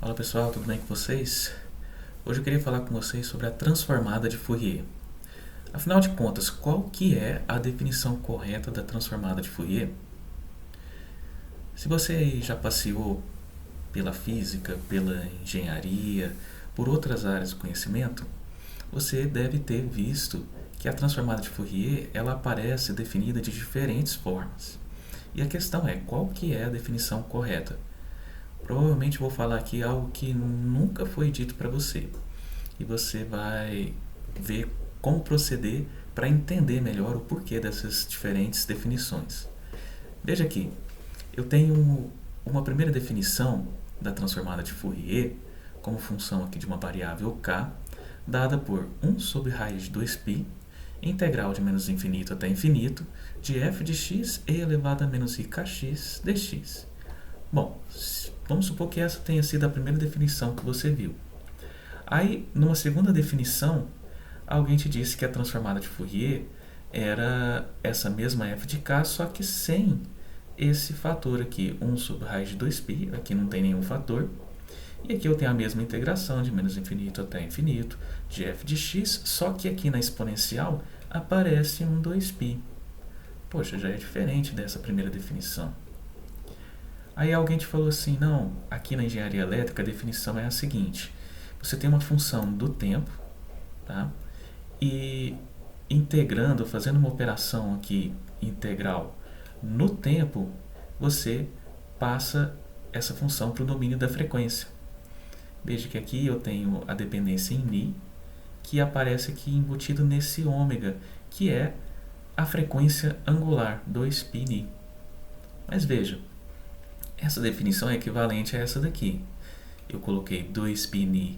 Olá pessoal, tudo bem com vocês? Hoje eu queria falar com vocês sobre a transformada de Fourier. Afinal de contas, qual que é a definição correta da transformada de Fourier? Se você já passeou pela física, pela engenharia, por outras áreas do conhecimento, você deve ter visto que a transformada de Fourier ela aparece definida de diferentes formas. E a questão é, qual que é a definição correta? Provavelmente vou falar aqui algo que nunca foi dito para você. E você vai ver como proceder para entender melhor o porquê dessas diferentes definições. Veja aqui, eu tenho uma primeira definição da transformada de Fourier como função aqui de uma variável k, dada por 1 sobre raiz de 2π, integral de menos infinito até infinito, de f de x e elevado a menos ikx dx. Bom, vamos supor que essa tenha sido a primeira definição que você viu. Aí, numa segunda definição, alguém te disse que a transformada de Fourier era essa mesma f de k, só que sem esse fator aqui, 1 sobre raiz de 2π, aqui não tem nenhum fator. E aqui eu tenho a mesma integração de menos infinito até infinito, de f de x, só que aqui na exponencial aparece um 2π. Poxa, já é diferente dessa primeira definição. Aí alguém te falou assim, não, aqui na engenharia elétrica a definição é a seguinte: você tem uma função do tempo, tá? E integrando, fazendo uma operação aqui integral no tempo, você passa essa função para o domínio da frequência. Veja que aqui eu tenho a dependência em μ, que aparece aqui embutido nesse ômega, que é a frequência angular, 2π. Mas veja, essa definição é equivalente a essa daqui. Eu coloquei 2π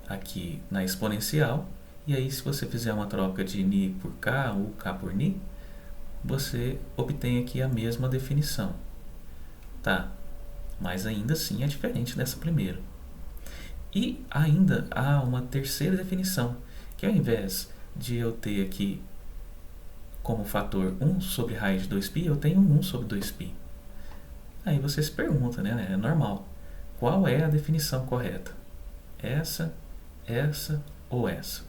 aqui na exponencial, e aí se você fizer uma troca de ni por k ou k por ni, você obtém aqui a mesma definição. Tá, mas ainda assim é diferente dessa primeira. E ainda há uma terceira definição, que ao invés de eu ter aqui como fator 1 sobre raiz de 2π, eu tenho 1 sobre 2π. Aí você se pergunta, né? É normal. Qual é a definição correta? Essa ou essa?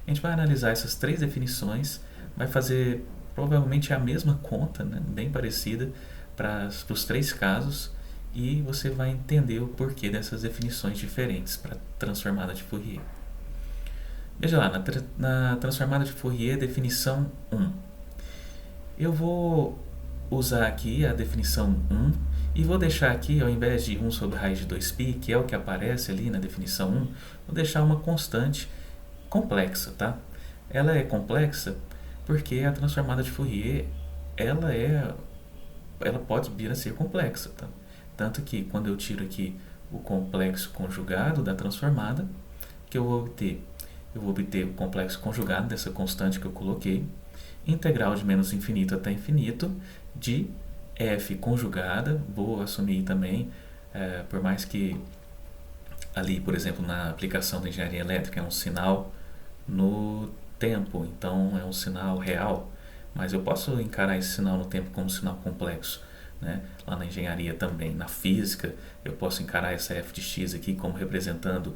A gente vai analisar essas três definições, vai fazer provavelmente a mesma conta, né? Bem parecida, para os três casos, e você vai entender o porquê dessas definições diferentes para a transformada de Fourier. Veja lá, na transformada de Fourier, definição 1. Eu vou usar aqui a definição 1 e vou deixar aqui, ao invés de 1 sobre raiz de 2π, que é o que aparece ali na definição 1, vou deixar uma constante complexa, tá? Ela é complexa porque a transformada de Fourier, ela pode vir a ser complexa, tá? Tanto que quando eu tiro aqui o complexo conjugado da transformada, que eu vou obter? Eu vou obter o complexo conjugado dessa constante que eu coloquei, integral de menos infinito até infinito, de f conjugada, vou assumir também, por mais que ali, por exemplo, na aplicação da engenharia elétrica é um sinal no tempo, então é um sinal real, mas eu posso encarar esse sinal no tempo como um sinal complexo, né? Lá na engenharia também, na física, eu posso encarar essa f de x aqui como representando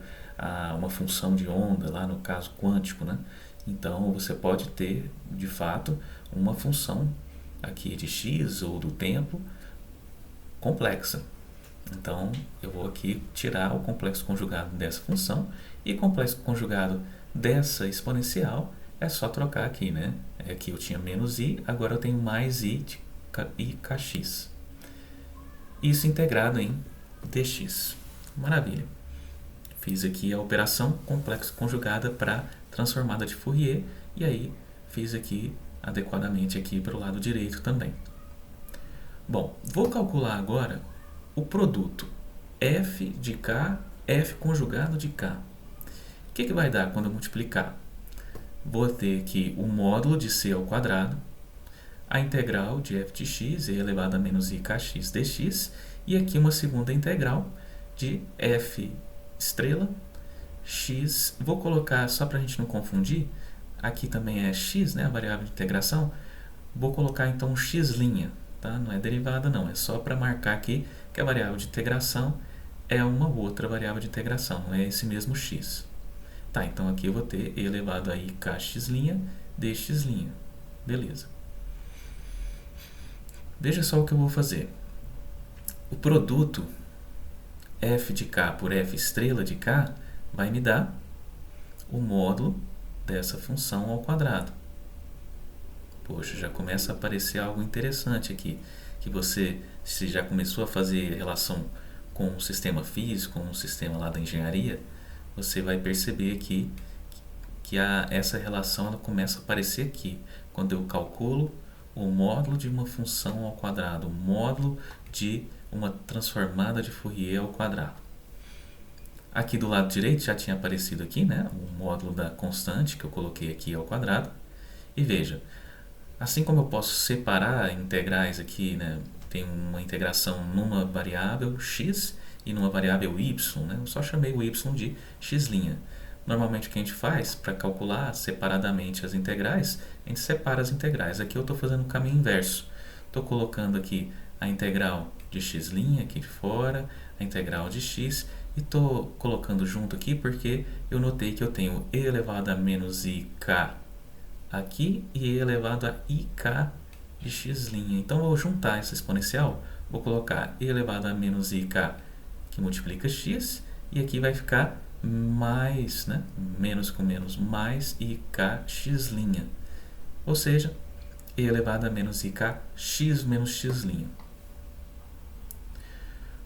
uma função de onda, lá no caso quântico, né? Então você pode ter, de fato, uma função aqui de x ou do tempo complexa. Então eu vou aqui tirar o complexo conjugado dessa função, e complexo conjugado dessa exponencial é só trocar aqui, né? Aqui eu tinha menos i, agora eu tenho mais i de ikx. Isso integrado em dx. Maravilha. Fiz aqui a operação complexo conjugada para transformada de Fourier, e aí fiz aqui adequadamente aqui para o lado direito também. Bom, vou calcular agora o produto f de k, f conjugado de k. O que vai dar quando eu multiplicar? Vou ter aqui o módulo de c ao quadrado, a integral de f de x e elevado a menos ikx dx, e aqui uma segunda integral de f estrela x, vou colocar, só para a gente não confundir, aqui também é x, né, a variável de integração, vou colocar então x', tá? Não é derivada não, é só para marcar aqui que a variável de integração é uma outra variável de integração, não é esse mesmo x. Tá, então aqui eu vou ter e elevado a ikx' dx'. Beleza. Veja só o que eu vou fazer. O produto f de k por f estrela de k vai me dar o módulo dessa função ao quadrado. Poxa, já começa a aparecer algo interessante aqui, que você, se já começou a fazer relação com um sistema físico, com um sistema lá da engenharia, você vai perceber aqui que essa relação ela começa a aparecer aqui, quando eu calculo o módulo de uma função ao quadrado, o módulo de uma transformada de Fourier ao quadrado. Aqui do lado direito já tinha aparecido aqui, né, o módulo da constante que eu coloquei aqui ao quadrado. E veja, assim como eu posso separar integrais aqui, né, tem uma integração numa variável x e numa variável y, né, eu só chamei o y de x'. Normalmente o que a gente faz para calcular separadamente as integrais, a gente separa as integrais. Aqui eu estou fazendo o caminho inverso. Estou colocando aqui a integral de x' aqui de fora, a integral de x, e estou colocando junto aqui porque eu notei que eu tenho e elevado a menos ik aqui e e elevado a ik de x'. Então eu vou juntar essa exponencial, vou colocar e elevado a menos ik que multiplica x, e aqui vai ficar mais, né, menos com menos, mais ikx'. Ou seja, e elevado a menos ikx menos x'.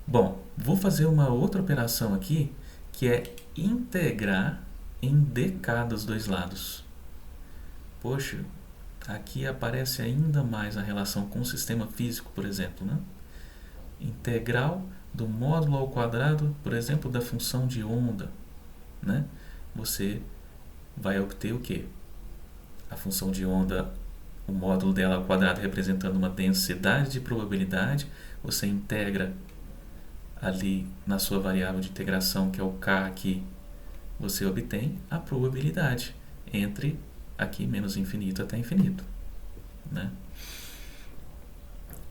Bom, vou fazer uma outra operação aqui, que é integrar em dk dos dois lados. Poxa, aqui aparece ainda mais a relação com o sistema físico, por exemplo, né? Integral do módulo ao quadrado, por exemplo, da função de onda, né? Você vai obter o quê? A função de onda, o módulo dela ao quadrado representando uma densidade de probabilidade, você integra ali na sua variável de integração, que é o k aqui, você obtém a probabilidade entre aqui menos infinito até infinito, né?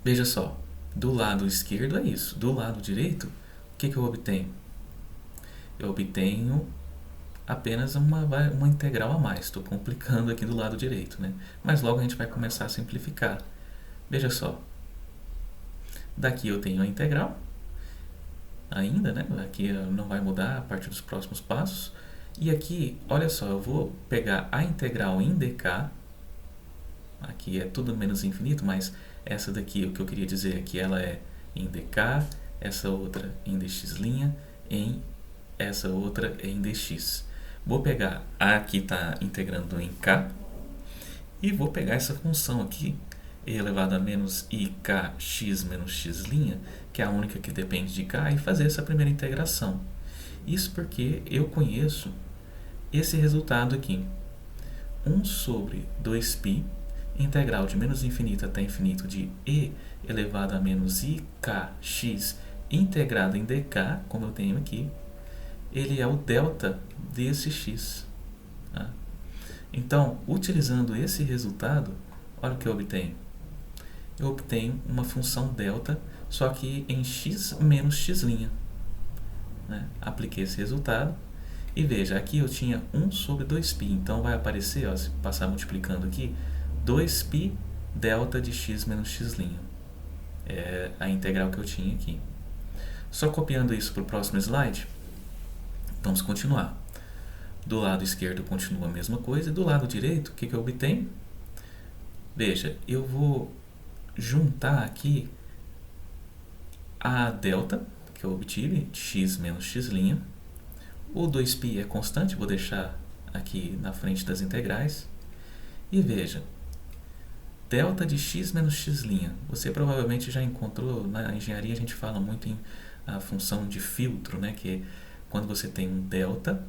Veja só, do lado esquerdo é isso, do lado direito, o que eu obtenho? Eu obtenho apenas uma integral a mais, estou complicando aqui do lado direito, né? Mas logo a gente vai começar a simplificar. Veja só, daqui eu tenho a integral, ainda, né? Aqui não vai mudar a partir dos próximos passos. E aqui, olha só, eu vou pegar a integral em dk, aqui é tudo menos infinito, mas essa daqui, o que eu queria dizer é que ela é em dk, essa outra em dx', em essa outra em dx. Vou pegar a que está integrando em k, e vou pegar essa função aqui, e elevado a menos ikx menos x', que é a única que depende de k, e fazer essa primeira integração. Isso porque eu conheço esse resultado aqui. 1 sobre 2π, integral de menos infinito até infinito de e elevado a menos ikx integrado em dk, como eu tenho aqui, ele é o delta desse x. Tá? Então, utilizando esse resultado, olha o que eu obtenho. Eu obtenho uma função delta, só que em x menos x'. Né? Apliquei esse resultado e veja, aqui eu tinha 1 sobre 2π, então vai aparecer, ó, se passar multiplicando aqui, 2π delta de x menos x'. É a integral que eu tinha aqui. Só copiando isso para o próximo slide, vamos continuar. Do lado esquerdo continua a mesma coisa, e do lado direito, o que eu obtenho? Veja, eu vou juntar aqui a delta que eu obtive, x menos x'. O 2π é constante, vou deixar aqui na frente das integrais. E veja, delta de x menos x'. Você provavelmente já encontrou, na engenharia a gente fala muito em a função de filtro, né? Que é quando você tem um delta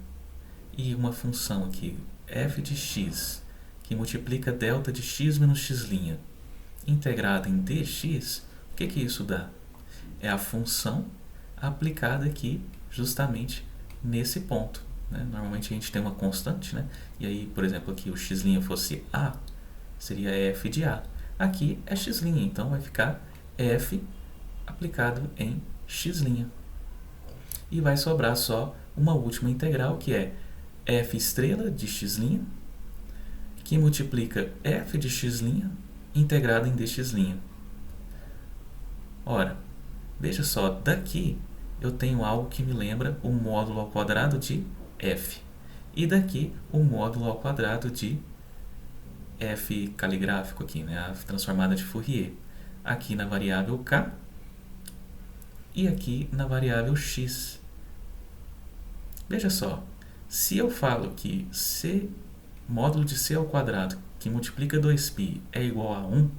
e uma função aqui, f de x, que multiplica delta de x menos x' integrada em dx, o que isso dá? É a função aplicada aqui justamente nesse ponto. Né? Normalmente a gente tem uma constante, né? E aí, por exemplo, aqui o x' fosse a, seria f de a. Aqui é x', então vai ficar f aplicado em x'. e vai sobrar só uma última integral, que é f estrela de x', que multiplica f de x' integrado em dx'. Ora, veja só, daqui eu tenho algo que me lembra o módulo ao quadrado de f. E daqui o módulo ao quadrado de f caligráfico aqui, né? A transformada de Fourier. Aqui na variável k e aqui na variável x. Veja só, se eu falo que c módulo de c ao quadrado que multiplica 2π é igual a 1,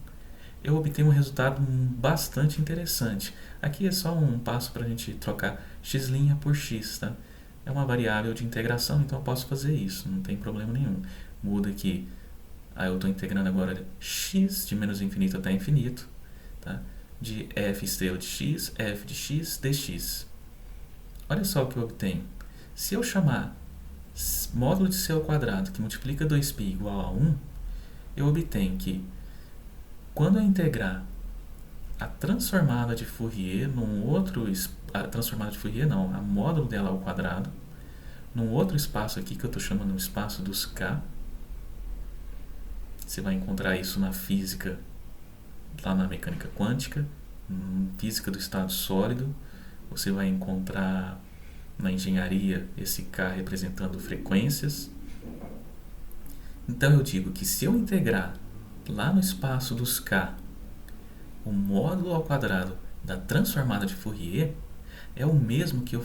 eu obtenho um resultado bastante interessante. Aqui é só um passo para a gente trocar x' por x, tá? É uma variável de integração, então eu posso fazer isso, não tem problema nenhum. Muda aqui, aí eu estou integrando agora x de menos infinito até infinito, tá? De f estrela de x, f de x, dx. Olha só o que eu obtenho. Se eu chamar módulo de c ao quadrado que multiplica 2π igual a 1, eu obtenho que quando eu integrar a transformada de Fourier a módulo dela ao quadrado, num outro espaço aqui que eu estou chamando de espaço dos k, você vai encontrar isso na física, lá na mecânica quântica, física do estado sólido, você vai encontrar na engenharia esse k representando frequências. Então eu digo que se eu integrar lá no espaço dos k o módulo ao quadrado da transformada de Fourier, é o mesmo que eu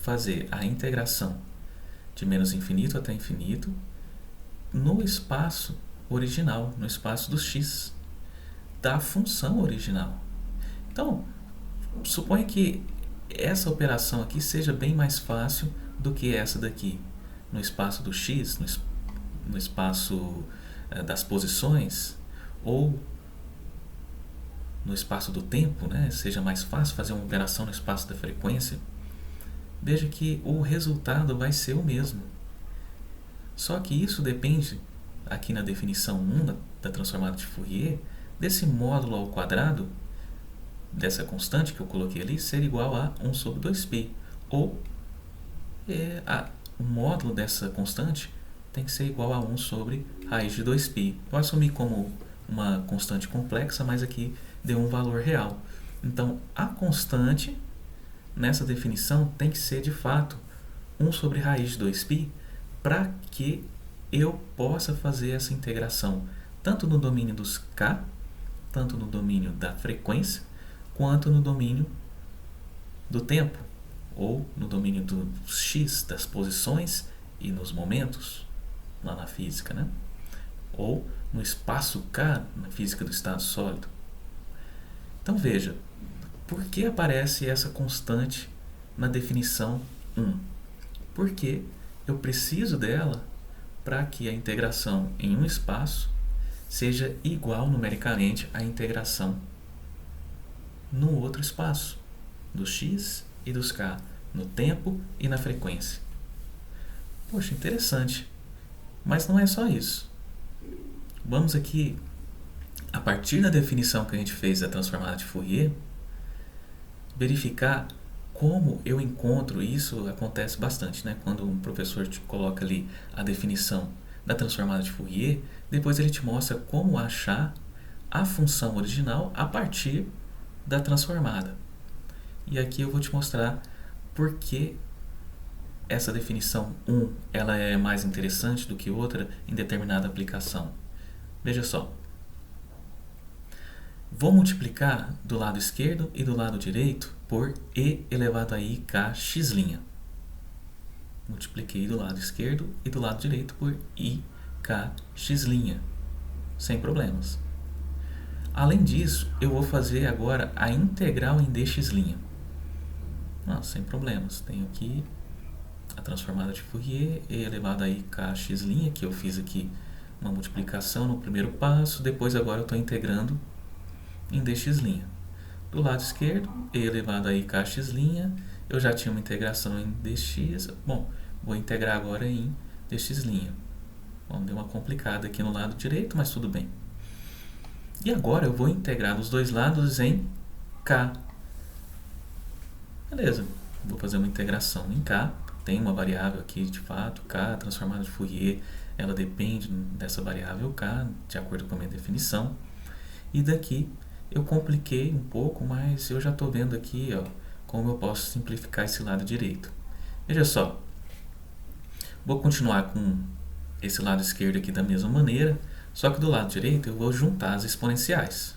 fazer a integração de menos infinito até infinito no espaço original, no espaço dos x, da função original. Então, suponha que essa operação aqui seja bem mais fácil do que essa daqui. No espaço do x, no espaço das posições, ou no espaço do tempo, né? Seja mais fácil fazer uma operação no espaço da frequência. Veja que o resultado vai ser o mesmo. Só que isso depende, aqui na definição 1 da transformada de Fourier, desse módulo ao quadrado, dessa constante que eu coloquei ali, ser igual a 1 sobre 2π. Ou o módulo dessa constante tem que ser igual a 1 sobre raiz de 2π. Eu assumi como uma constante complexa, mas aqui deu um valor real. Então, a constante nessa definição tem que ser, de fato, 1 sobre raiz de 2π, para que eu possa fazer essa integração tanto no domínio dos k, tanto no domínio da frequência, quanto no domínio do tempo, ou no domínio do x, das posições e nos momentos, lá na física, né? Ou no espaço k, na física do estado sólido. Então veja, por que aparece essa constante na definição 1? Porque eu preciso dela para que a integração em um espaço seja igual numericamente à integração no outro espaço, dos x e dos k, no tempo e na frequência. Poxa, interessante. Mas não é só isso. Vamos aqui, a partir da definição que a gente fez da transformada de Fourier, verificar como eu encontro isso. Acontece bastante, né? Quando um professor te coloca ali a definição da transformada de Fourier, depois ele te mostra como achar a função original a partir da transformada. E aqui eu vou te mostrar por que essa definição 1 ela é mais interessante do que outra em determinada aplicação. Veja só. Vou multiplicar do lado esquerdo e do lado direito por e elevado a i k x'. Multipliquei do lado esquerdo e do lado direito por i k x', sem problemas. Além disso, eu vou fazer agora a integral em dx'. Não, sem problemas. Tenho aqui a transformada de Fourier, e elevado a i k x', que eu fiz aqui uma multiplicação no primeiro passo, depois agora eu estou integrando em dx'. Do lado esquerdo, e elevado a i k x', eu já tinha uma integração em dx, bom, vou integrar agora em dx'. Bom, deu uma complicada aqui no lado direito, mas tudo bem. E agora eu vou integrar dos dois lados em k. Beleza, vou fazer uma integração em K, tem uma variável aqui de fato, K, transformada de Fourier, ela depende dessa variável K, de acordo com a minha definição. E daqui eu compliquei um pouco, mas eu já estou vendo aqui como eu posso simplificar esse lado direito. Veja só, vou continuar com esse lado esquerdo aqui da mesma maneira, só que do lado direito eu vou juntar as exponenciais.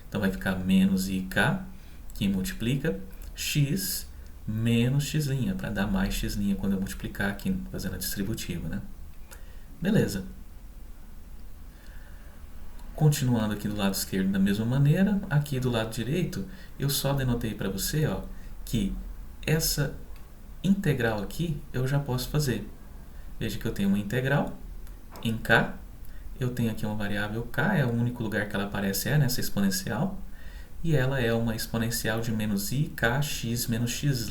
Então vai ficar menos ik, que multiplica x menos x', para dar mais x' quando eu multiplicar aqui, fazendo a distributiva, né? Beleza. Continuando aqui do lado esquerdo da mesma maneira, aqui do lado direito, eu só denotei para você que essa integral aqui eu já posso fazer. Veja que eu tenho uma integral em k, eu tenho aqui uma variável k, é o único lugar que ela aparece nessa exponencial, e ela é uma exponencial de menos ikx menos x'.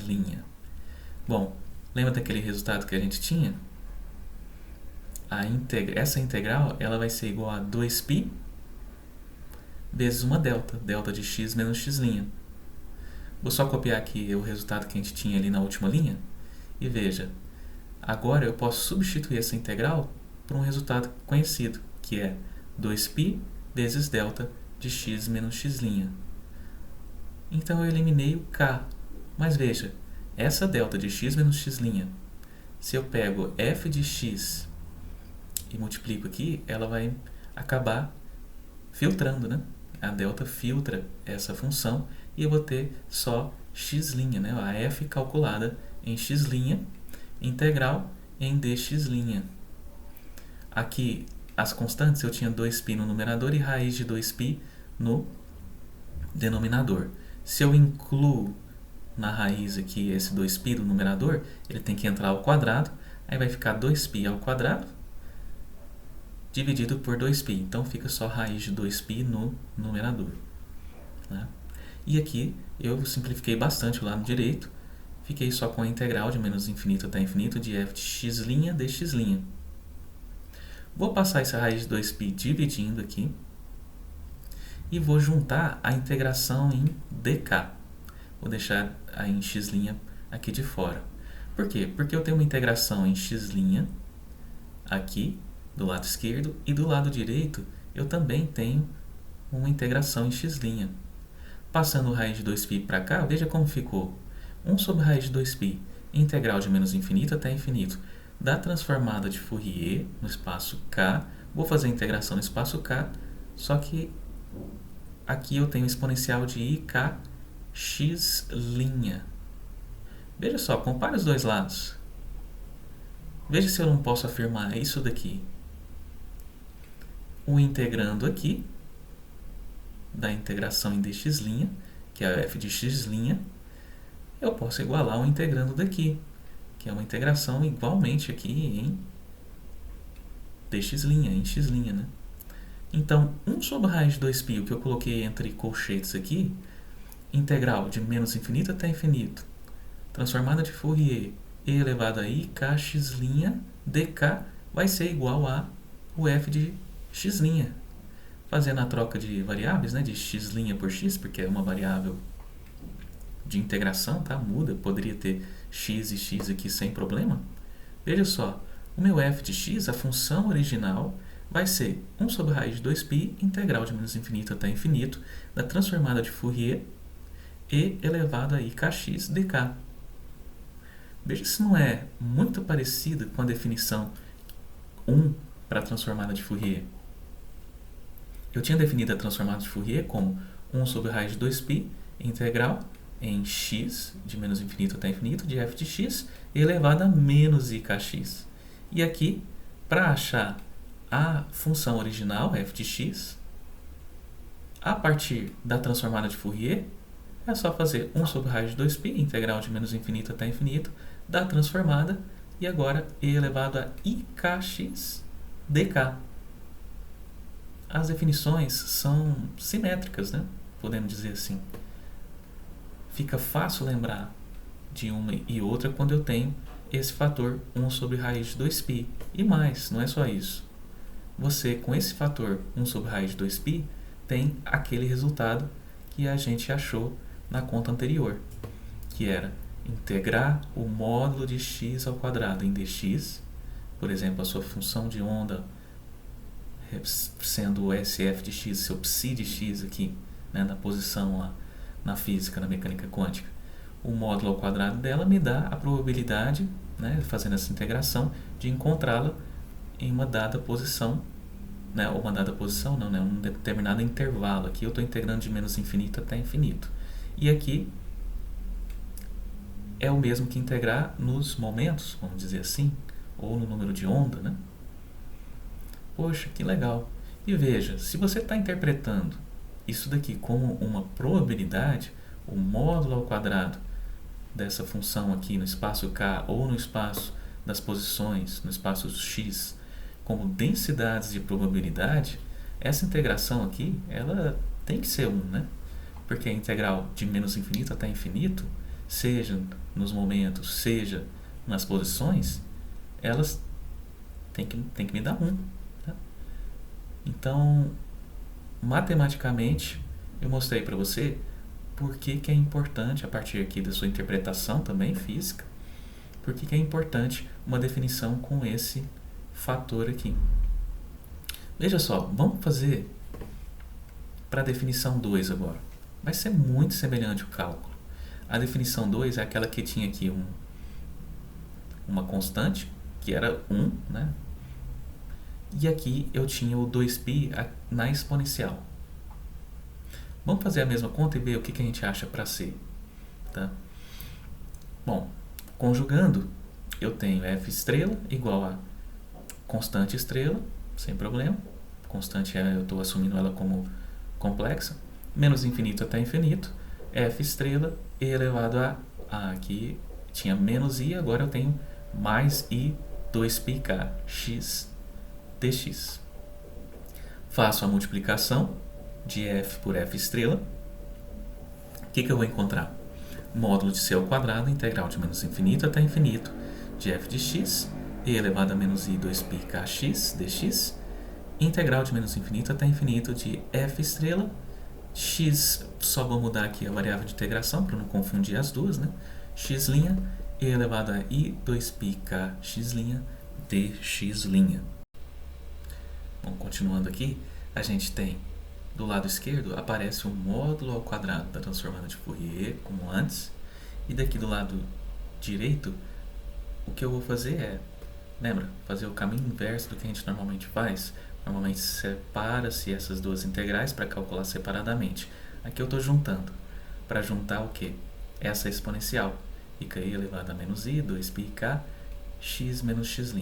Bom, lembra daquele resultado que a gente tinha? Essa integral ela vai ser igual a 2π vezes uma delta de x menos x'. Vou só copiar aqui o resultado que a gente tinha ali na última linha, e veja, agora eu posso substituir essa integral por um resultado conhecido, que é 2π vezes delta de x menos x'. Então eu eliminei o k, mas veja, essa delta de x menos x', se eu pego f de x e multiplico aqui, ela vai acabar filtrando, né? A delta filtra essa função e eu vou ter só x', né? A f calculada em x', integral em dx'. Aqui, as constantes, eu tinha 2π no numerador e raiz de 2π no denominador. Se eu incluo na raiz aqui esse 2π do numerador, ele tem que entrar ao quadrado, aí vai ficar 2π ao quadrado dividido por 2π. Então fica só raiz de 2π no numerador, né? E aqui eu simplifiquei bastante o lado direito, fiquei só com a integral de menos infinito até infinito de f de x' dx'. Vou passar essa raiz de 2π dividindo aqui e vou juntar a integração em dk. Vou deixar a em x' aqui de fora. Por quê? Porque eu tenho uma integração em x' aqui do lado esquerdo e do lado direito eu também tenho uma integração em x'. Passando raiz de 2π para cá, veja como ficou. 1 sobre raiz de 2π, integral de menos infinito até infinito, da transformada de Fourier no espaço k. Vou fazer a integração no espaço k, só que aqui eu tenho exponencial de ikx'. Veja só, compare os dois lados. Veja se eu não posso afirmar isso daqui. O integrando aqui, da integração em dx', que é a f de x', eu posso igualar o integrando daqui, que é uma integração igualmente aqui em dx', em x', né? Então, 1 sobre raiz de 2π, o que eu coloquei entre colchetes aqui, integral de menos infinito até infinito, transformada de Fourier e elevado a ikx' dk, vai ser igual a o f de x'. Fazendo a troca de variáveis, né, de x' por x, porque é uma variável de integração, tá? Muda, poderia ter x e x aqui sem problema. Veja só, o meu f de x, a função original, vai ser 1 sobre raiz de 2π, integral de menos infinito até infinito, da transformada de Fourier e elevado a ikx dk. Veja se não é muito parecida com a definição 1 para a transformada de Fourier. Eu tinha definido a transformada de Fourier como 1 sobre raiz de 2π, integral em x, de menos infinito até infinito, de f de x, elevado a menos ikx. E aqui, para achar a função original, f de x, a partir da transformada de Fourier, é só fazer 1 sobre raiz de 2π, integral de menos infinito até infinito, da transformada, e agora e elevado a ikx dk. As definições são simétricas, né? Podemos dizer assim. Fica fácil lembrar de uma e outra quando eu tenho esse fator 1 sobre raiz de 2π. E mais, não é só isso. Você, com esse fator 1 sobre raiz de 2π, tem aquele resultado que a gente achou na conta anterior, que era integrar o módulo de x ao quadrado em dx, por exemplo, a sua função de onda sendo o SF de x, seu psi de x aqui, né, na posição lá na física, na mecânica quântica, o módulo ao quadrado dela me dá a probabilidade, né, fazendo essa integração, de encontrá-la em uma dada posição, né, ou uma dada posição não, né, um determinado intervalo. Aqui eu estou integrando de menos infinito até infinito. E aqui é o mesmo que integrar nos momentos, vamos dizer assim, ou no número de onda, né? Poxa, que legal! E veja, se você está interpretando isso daqui como uma probabilidade, o módulo ao quadrado dessa função aqui no espaço k ou no espaço das posições, no espaço x, como densidades de probabilidade, essa integração aqui, ela tem que ser 1, né? Porque a integral de menos infinito até infinito, seja nos momentos, seja nas posições, elas têm que me dar 1. Tá? Então, matematicamente, eu mostrei para você por que é importante, a partir aqui da sua interpretação também física, por que é importante uma definição com esse fator aqui. Veja só, vamos fazer para a definição 2 agora. Vai ser muito semelhante o cálculo. A definição 2 é aquela que tinha aqui uma constante, que era 1, né? E aqui eu tinha o 2π na exponencial. Vamos fazer a mesma conta e ver o que a gente acha para C. Tá? Bom, conjugando, eu tenho f estrela igual a constante estrela, sem problema. Constante eu estou assumindo ela como complexa. Menos infinito até infinito. F estrela e elevado a aqui tinha menos i, agora eu tenho mais i 2πk x dx. Faço a multiplicação de f por f estrela. O que eu vou encontrar? Módulo de c ao quadrado, integral de menos infinito até infinito, de f de x, e elevado a menos i 2πk x dx, integral de menos infinito até infinito de f estrela, x, só vou mudar aqui a variável de integração para não confundir as duas, né? x', e elevado a i 2πk x' dx'. Bom, continuando aqui, a gente tem do lado esquerdo aparece o módulo ao quadrado da transformada de Fourier, como antes, e daqui do lado direito, o que eu vou fazer é, lembra, fazer o caminho inverso do que a gente normalmente faz. Normalmente separa-se essas duas integrais para calcular separadamente. Aqui eu estou juntando. Para juntar o que? Essa exponencial. Fica i elevado a menos i, 2πk, x menos x'.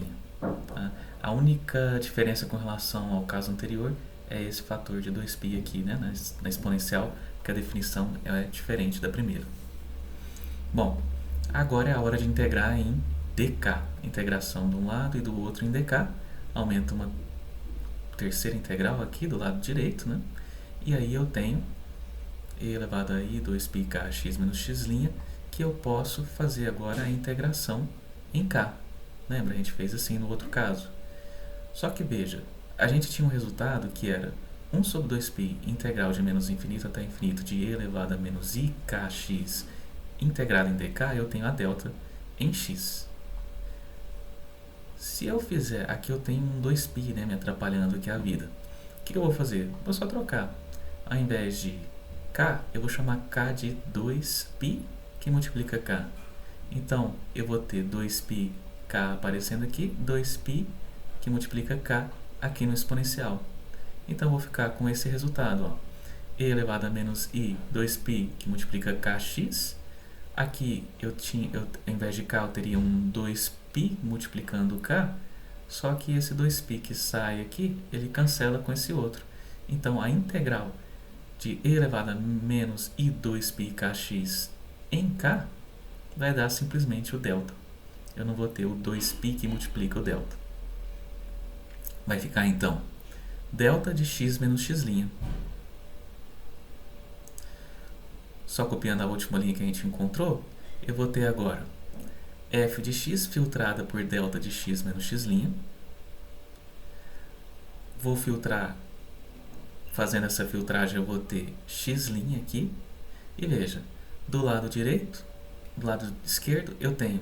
Tá? A única diferença com relação ao caso anterior é esse fator de 2π aqui, né, na exponencial, que a definição é diferente da primeira. Bom, agora é a hora de integrar em dk. Integração de um lado e do outro em dk. Aumenta uma terceira integral aqui do lado direito, né? E aí eu tenho e elevado a i 2πk x menos x', que eu posso fazer agora a integração em k. Lembra? A gente fez assim no outro caso. Só que veja, a gente tinha um resultado que era 1 sobre 2π integral de menos infinito até infinito de e elevado a menos ikx integrado em dk, eu tenho a delta em x. Se eu fizer, aqui eu tenho um 2π, né, me atrapalhando aqui a vida. O que eu vou fazer? Vou só trocar. Ao invés de k, eu vou chamar k de 2π, que multiplica k. Então, eu vou ter 2πk aparecendo aqui, 2π, que multiplica k, aqui no exponencial. Então, eu vou ficar com esse resultado, ó. E elevado a menos i, 2π, que multiplica kx. Aqui, ao invés de k, eu teria um 2π multiplicando k, só que esse 2π que sai aqui, ele cancela com esse outro. Então, a integral de e elevado a menos i 2πkx em k vai dar simplesmente o delta. Eu não vou ter o 2π que multiplica o delta. Vai ficar, então, delta de x menos x'. Só copiando a última linha que a gente encontrou, eu vou ter agora f de x filtrada por delta de x menos x'. Vou filtrar, fazendo essa filtragem eu vou ter x' aqui. E veja, do lado direito do lado esquerdo eu tenho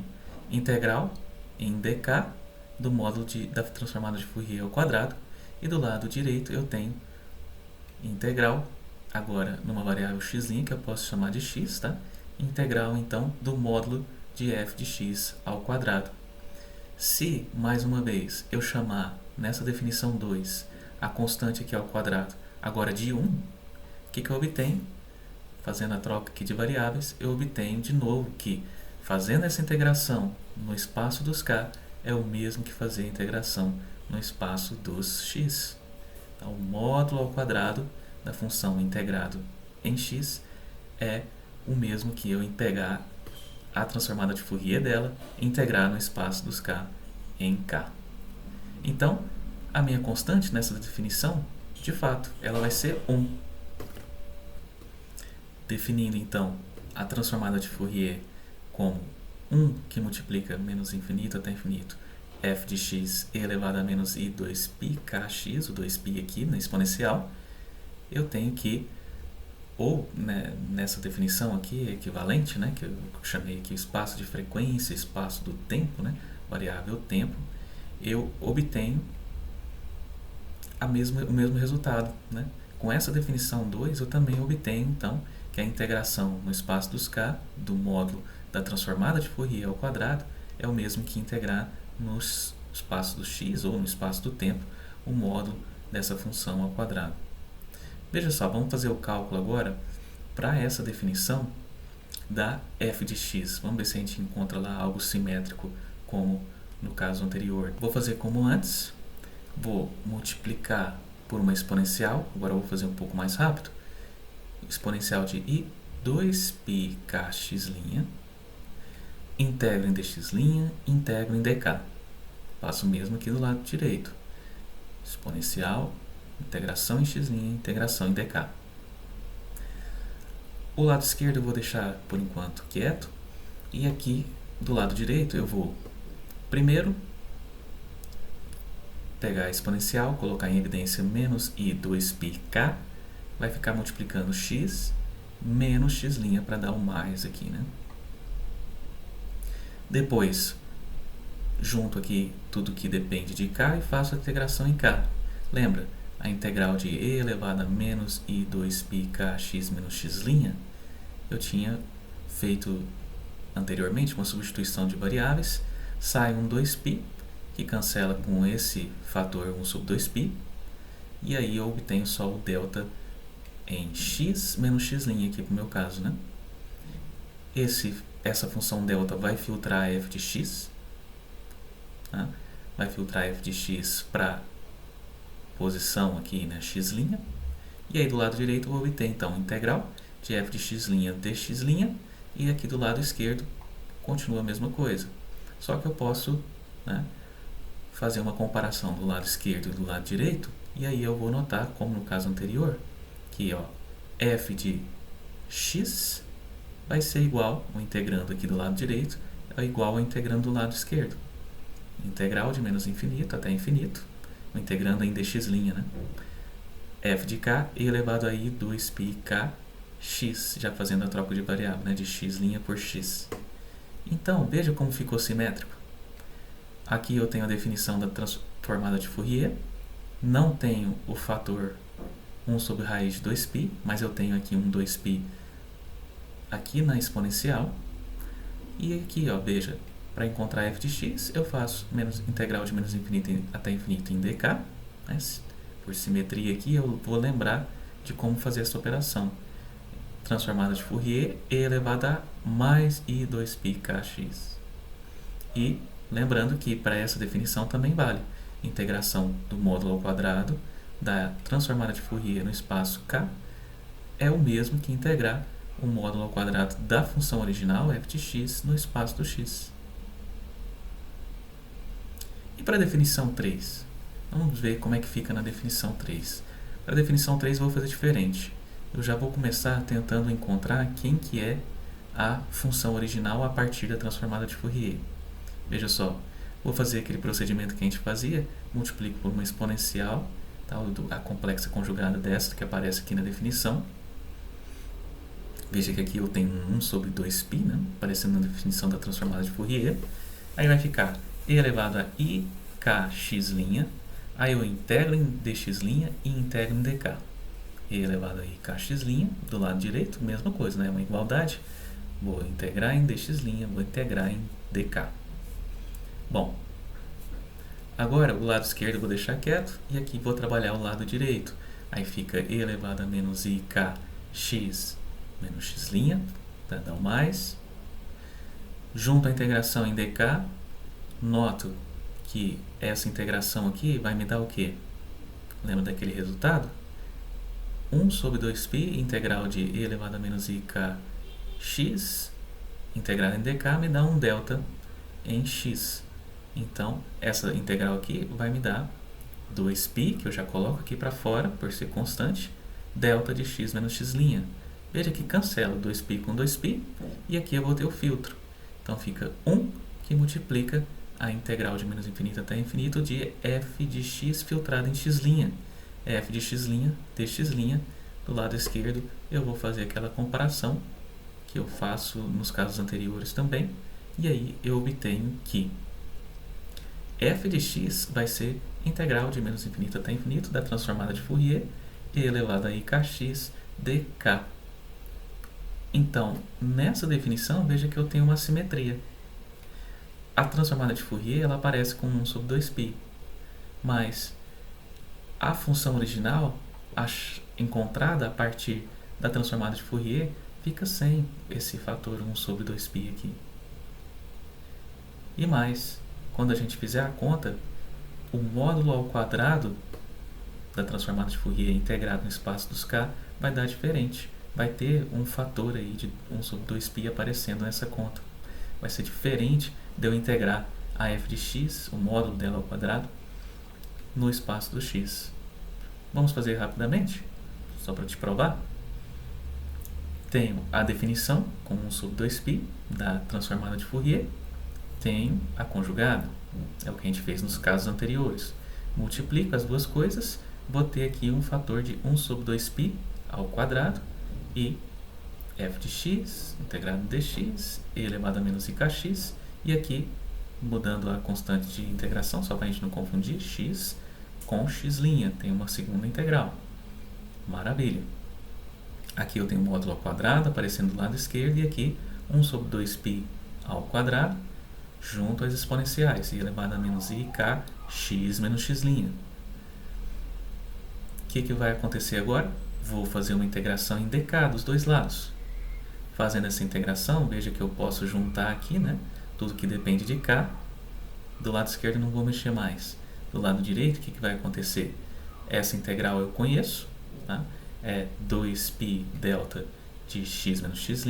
integral em dk do módulo da transformada de Fourier ao quadrado, e do lado direito eu tenho integral, agora numa variável x' que eu posso chamar de x, tá? Integral então do módulo de f de x ao quadrado. Se, mais uma vez, eu chamar nessa definição 2 a constante aqui ao quadrado agora de 1, o que eu obtenho? Fazendo a troca aqui de variáveis, eu obtenho de novo que fazendo essa integração no espaço dos k é o mesmo que fazer a integração no espaço dos x. Então, o módulo ao quadrado da função integrado em x é o mesmo que eu pegar a transformada de Fourier dela e integrar no espaço dos k em k. Então, a minha constante nessa definição, de fato, ela vai ser 1. Definindo, então, a transformada de Fourier como 1 que multiplica menos infinito até infinito f de x e elevado a menos i 2π kx, o 2π aqui na exponencial, eu tenho que, ou né, nessa definição aqui equivalente, né, que eu chamei aqui espaço de frequência, espaço do tempo, né, variável tempo, eu obtenho o mesmo resultado. Né? Com essa definição 2, eu também obtenho, então, que a integração no espaço dos k do módulo da transformada de Fourier ao quadrado é o mesmo que integrar no espaço do x ou no espaço do tempo o módulo dessa função ao quadrado. Veja só, vamos fazer o cálculo agora para essa definição da f de x. Vamos ver se a gente encontra lá algo simétrico como no caso anterior. Vou fazer como antes, vou multiplicar por uma exponencial, agora eu vou fazer um pouco mais rápido, exponencial de i 2π kx', integro em dx', integro em dk. Faço o mesmo aqui do lado direito. Exponencial, integração em x', integração em dk. O lado esquerdo eu vou deixar por enquanto quieto. E aqui do lado direito eu vou primeiro pegar a exponencial, colocar em evidência menos i 2πk, vai ficar multiplicando x menos x' para dar o mais aqui, né? Depois, junto aqui tudo que depende de k e faço a integração em k. Lembra? A integral de e elevado a menos i 2π kx menos x', eu tinha feito anteriormente uma substituição de variáveis, sai um 2π, que cancela com esse fator 1 sobre 2π, e aí eu obtenho só o delta em x menos x' aqui para o meu caso, né? Essa função delta vai filtrar f de x, tá? Vai filtrar f de x para posição aqui, né, x', e aí do lado direito eu vou obter então integral de f de x' dx', e aqui do lado esquerdo continua a mesma coisa, só que eu posso, né, fazer uma comparação do lado esquerdo e do lado direito, e aí eu vou notar, como no caso anterior, que ó, f de x vai ser igual, o integrando aqui do lado direito, é igual ao integrando do lado esquerdo. Integral de menos infinito até infinito, o integrando em dx', né? f de k elevado a i 2π kx, já fazendo a troca de variável, né, de x' por x. Então, veja como ficou simétrico. Aqui eu tenho a definição da transformada de Fourier, não tenho o fator 1 sobre raiz de 2π, mas eu tenho aqui um 2π aqui na exponencial. E aqui, ó, veja, para encontrar f de x, eu faço integral de menos infinito até infinito em dk. Né? Por simetria aqui, eu vou lembrar de como fazer essa operação. Transformada de Fourier e elevada a mais i 2π kx. E lembrando que para essa definição também vale integração do módulo ao quadrado da transformada de Fourier no espaço k é o mesmo que integrar o módulo ao quadrado da função original f de x no espaço do x. E para a definição 3? Vamos ver como é que fica na definição 3. Para a definição 3 eu vou fazer diferente. Eu já vou começar tentando encontrar quem que é a função original a partir da transformada de Fourier. Veja só, vou fazer aquele procedimento que a gente fazia, multiplico por uma exponencial, tá, a complexa conjugada desta que aparece aqui na definição. Veja que aqui eu tenho 1 sobre 2π, né? Aparecendo na definição da transformada de Fourier. Aí vai ficar e elevado a ikx'. Aí eu integro em dx' e integro em dk. E elevado a ikx', do lado direito, mesma coisa, né? Uma igualdade. Vou integrar em dx', vou integrar em dk. Bom, agora o lado esquerdo eu vou deixar quieto e aqui vou trabalhar o lado direito. Aí fica e elevado a menos ikx menos x', para dar o mais. Junto a integração em dk, noto que essa integração aqui vai me dar o quê? Lembra daquele resultado? 1 sobre 2π integral de e elevado a menos ikx integrado em dk me dá um delta em x. Então, essa integral aqui vai me dar 2π, que eu já coloco aqui para fora, por ser constante, delta de x menos x'. Veja que cancela 2π com 2π, e aqui eu vou ter o filtro. Então, fica 1, que multiplica a integral de menos infinito até infinito de f de x filtrado em x'. f de x' dx'. Do lado esquerdo, eu vou fazer aquela comparação que eu faço nos casos anteriores também, e aí eu obtenho que f de x vai ser integral de menos infinito até infinito da transformada de Fourier e elevado a ikx dk. Então, nessa definição, veja que eu tenho uma simetria. A transformada de Fourier ela aparece com 1 sobre 2π, mas a função original, encontrada a partir da transformada de Fourier, fica sem esse fator 1 sobre 2π aqui. E mais, quando a gente fizer a conta, o módulo ao quadrado da transformada de Fourier integrado no espaço dos k vai dar diferente. Vai ter um fator aí de 1 sobre 2π aparecendo nessa conta. Vai ser diferente de eu integrar a f de x, o módulo dela ao quadrado, no espaço do x. Vamos fazer rapidamente, só para te provar. Tenho a definição com 1 sobre 2π da transformada de Fourier. Tenho a conjugada, é o que a gente fez nos casos anteriores. Multiplico as duas coisas, vou ter aqui um fator de 1 sobre 2π ao quadrado e f de x integrado em dx e elevado a menos ikx, e aqui, mudando a constante de integração, só para a gente não confundir, x com x', tem uma segunda integral. Maravilha! Aqui eu tenho o módulo ao quadrado aparecendo do lado esquerdo, e aqui 1 sobre 2π ao quadrado, junto às exponenciais, e elevado a menos ikx menos x'. O que vai acontecer agora? Vou fazer uma integração em dk dos dois lados. Fazendo essa integração, veja que eu posso juntar aqui, né, tudo que depende de k. Do lado esquerdo não vou mexer mais. Do lado direito, o que vai acontecer? Essa integral eu conheço, tá? É 2π delta de x menos x'.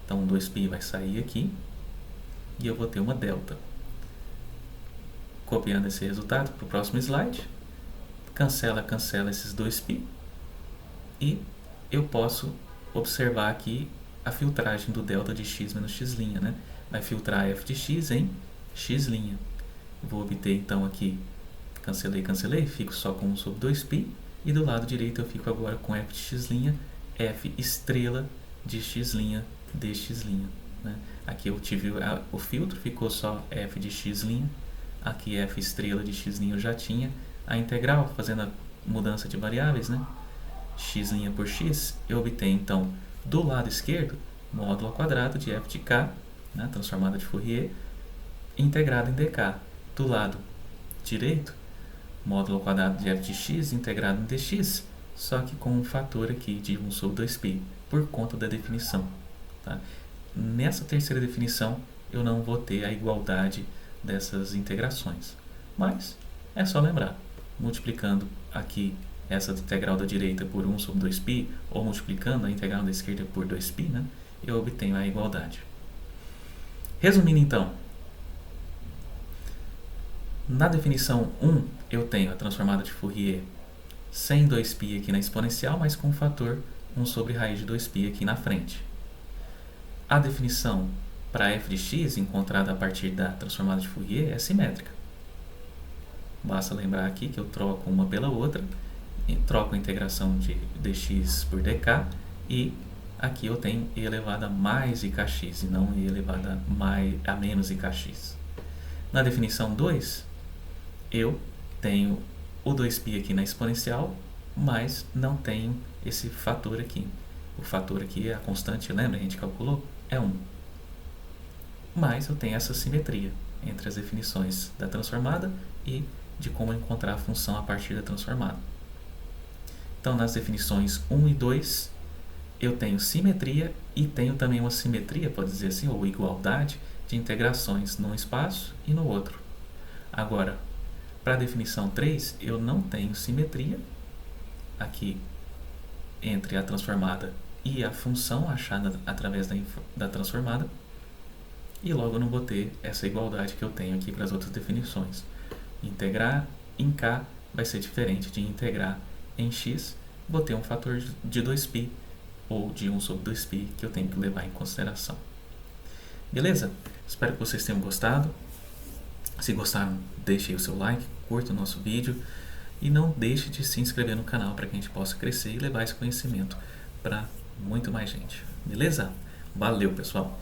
Então, 2π vai sair aqui e eu vou ter uma delta. Copiando esse resultado para o próximo slide, cancela esses 2π e eu posso observar aqui a filtragem do delta de x menos x', né? Vai filtrar f de x em x'. Vou obter então aqui, cancelei, fico só com 1 sobre 2π, e do lado direito eu fico agora com f de x', f estrela de x' dx', né? Aqui eu tive o filtro, ficou só f de x', aqui f estrela de x' eu já tinha, a integral, fazendo a mudança de variáveis, né? X' por x, eu obtenho então do lado esquerdo módulo ao quadrado de f de k, né, transformada de Fourier, integrado em dk. Do lado direito, módulo ao quadrado de f de x integrado em dx, só que com um fator aqui de 1 sobre 2π, por conta da definição. Tá? Nessa terceira definição, eu não vou ter a igualdade dessas integrações. Mas é só lembrar, multiplicando aqui essa integral da direita por 1 sobre 2π, ou multiplicando a integral da esquerda por 2π, né, eu obtenho a igualdade. Resumindo então, na definição 1, eu tenho a transformada de Fourier sem 2π aqui na exponencial, mas com o fator 1 sobre raiz de 2π aqui na frente. A definição para f de x, encontrada a partir da transformada de Fourier, é simétrica. Basta lembrar aqui que eu troco uma pela outra, troco a integração de dx por dk e aqui eu tenho e elevado a mais ikx e não e elevado a menos ikx. Na definição 2, eu tenho o 2π aqui na exponencial, mas não tenho esse fator aqui. O fator aqui é a constante, lembra? A gente calculou? É 1. Mas eu tenho essa simetria entre as definições da transformada e de como encontrar a função a partir da transformada. Então, nas definições 1 e 2, eu tenho simetria e tenho também uma simetria, pode dizer assim, ou igualdade de integrações num espaço e no outro. Agora, para a definição 3, eu não tenho simetria aqui entre a transformada e a função achada através da transformada, e logo eu não vou ter essa igualdade que eu tenho aqui para as outras definições. Integrar em k vai ser diferente de integrar em x, vou ter um fator de 2π ou de 1 sobre 2π que eu tenho que levar em consideração. Beleza? Espero que vocês tenham gostado. Se gostaram, deixe aí o seu like, curta o nosso vídeo e não deixe de se inscrever no canal para que a gente possa crescer e levar esse conhecimento para muito mais gente. Beleza? Valeu, pessoal!